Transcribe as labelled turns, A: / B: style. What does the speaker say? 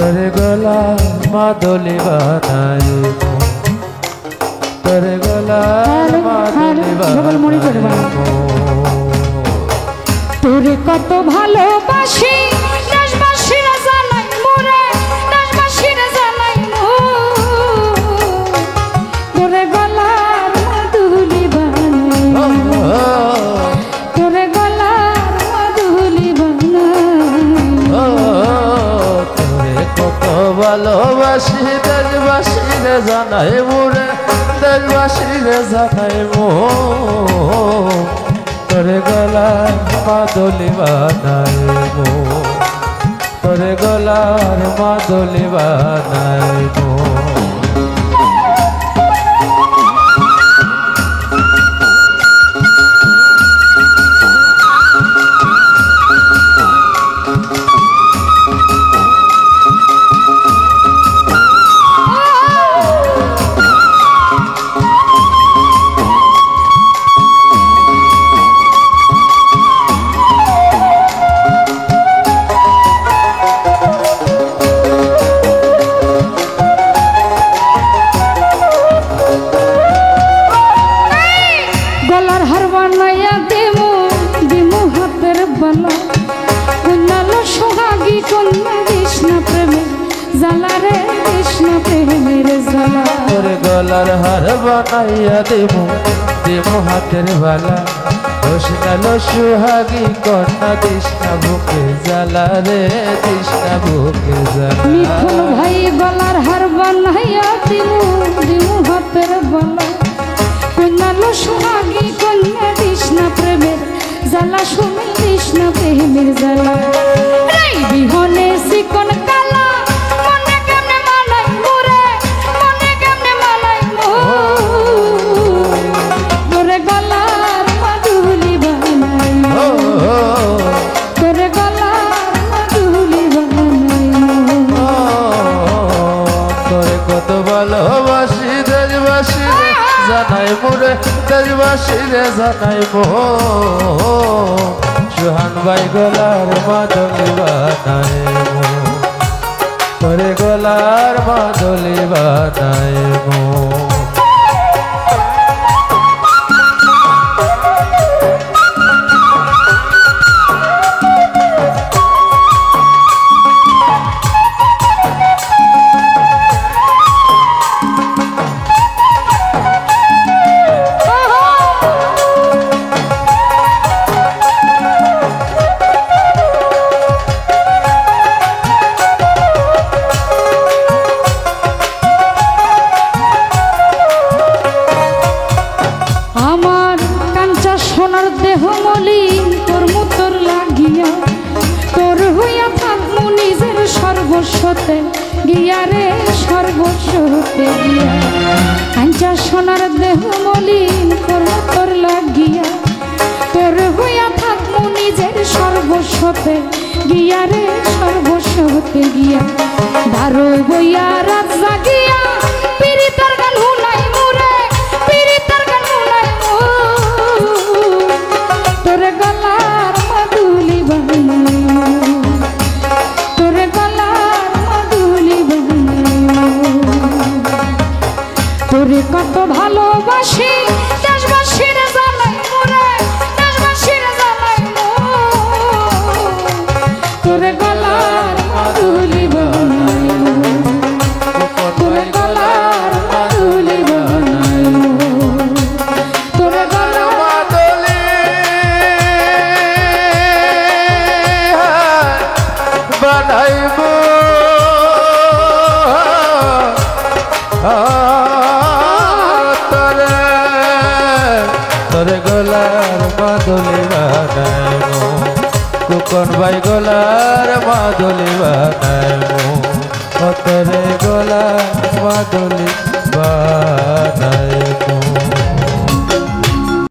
A: তোরে গলা মাদলি বানাইবো তোরে গলা মাদলি বানাইবো
B: তোরে কত ভালোবাসি দেশবাসীরা জানাই মোরে দেশবাসীরা জানাই তোরে গলার মাদুলি বানাইবো তোরে গলার মাদুলি বানাইবো
A: তোরে কত ভালোবাসি দেশবাসীরা জানাই মোরে দেশবাসীরা জানাইবো তোরে গলার মাদলি বানাইবো তোরে গলার মাদলি বানাইবো তোরে গলার হার বানাইয়া দেবো দেবো হাতের বালা দোষনালো সুহাগী কন্যা কৃষ্ণা বুকে জ্বালা রে কৃষ্ণা বুকে জ্বালা
B: মিঠুন ভাই গলার হার বানাইয়া দিমু দিমু হাতের বালা কন্যালো সুহাগী কন্যা কৃষ্ণা প্রেমের জ্বালা শুনি কৃষ্ণা প্রেমের জ্বালা এই বিহনে চিকন কালা মনে কেমনে মানাই মোরে মনে কেমনে মানাই তোরে গলার মাদুলি বানাই তোরে গলার মাদুলি বানাই
A: তোরে কত ভালোবাসি দেশবাসী জানাই মোরে দেশবাসী জানাই মো সুহান ভাই গলার মাদলি বানাইবো তোরে গলার মাদলি বানাইবো
B: সোনার দেহ মলিন তোর মুতর লাগিয়া তোর হইয়া থাকবো নিজের সর্বস্বতে গিয়া রে সর্বস্বতে গিয়া কাঞ্চা সোনার দেহ মলিন তোর মুতর লাগিয়া তোর হইয়া থাকবো নিজের সর্বস্বতে গিয়া রে সর্বস্বতে গিয়া দারো বইয়া রাত জাগিয়া পীড়িতার গান হুনাই মোরে পীড়িতার গান হুনাই তোরে গলার মাদুলি বানাই তোরে গলার মাদুলি বানাই তোরে কত ভালোবাসি দেশবাসীর জানাই মোরে দেশবাসীর জানাই তোরে গলার মাদুলি বানাই তোরে গলার মাদুলি বানাই তোরে গলার
A: বানাইবো তোরে তোরে গলার মাদলি বানাইবো কুকন ভাই গলার মাদলি বানাইবো তোরে গলার মাদলি বানাইবো।